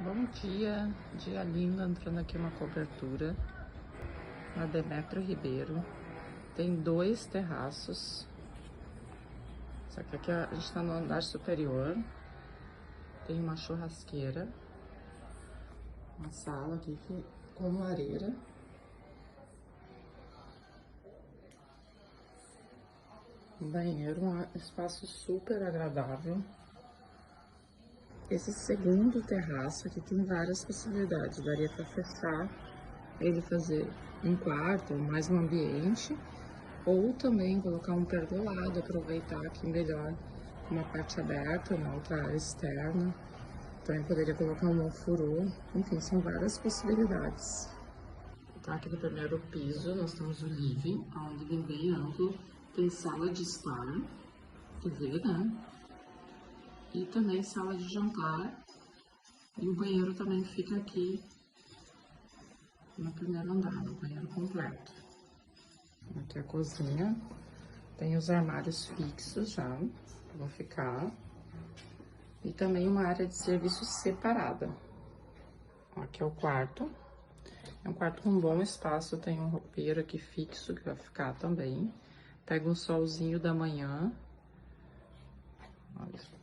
Bom dia, dia lindo, entrando aqui uma cobertura na Demetrio Ribeiro. Tem 2 terraços, só que aqui a gente está no andar superior. Tem uma churrasqueira, uma sala aqui com lareira. Um banheiro, um espaço super agradável. Esse segundo terraço aqui tem várias possibilidades. Daria para fechar ele, fazer um quarto, mais um ambiente, ou também colocar um pergolado, aproveitar aqui melhor uma parte aberta, uma outra área externa. Também poderia colocar um ofurô. Enfim, são várias possibilidades. Tá, aqui no primeiro piso nós temos o living, onde ele é bem amplo, tem sala de estar, TV, né? E também sala de jantar. E o banheiro também fica aqui no primeiro andar, no banheiro completo. Aqui a cozinha. Tem os armários fixos já, vão ficar. E também uma área de serviço separada. Aqui é o quarto. É um quarto com um bom espaço, tem um roupeiro aqui fixo que vai ficar também. Pega um solzinho da manhã. Olha.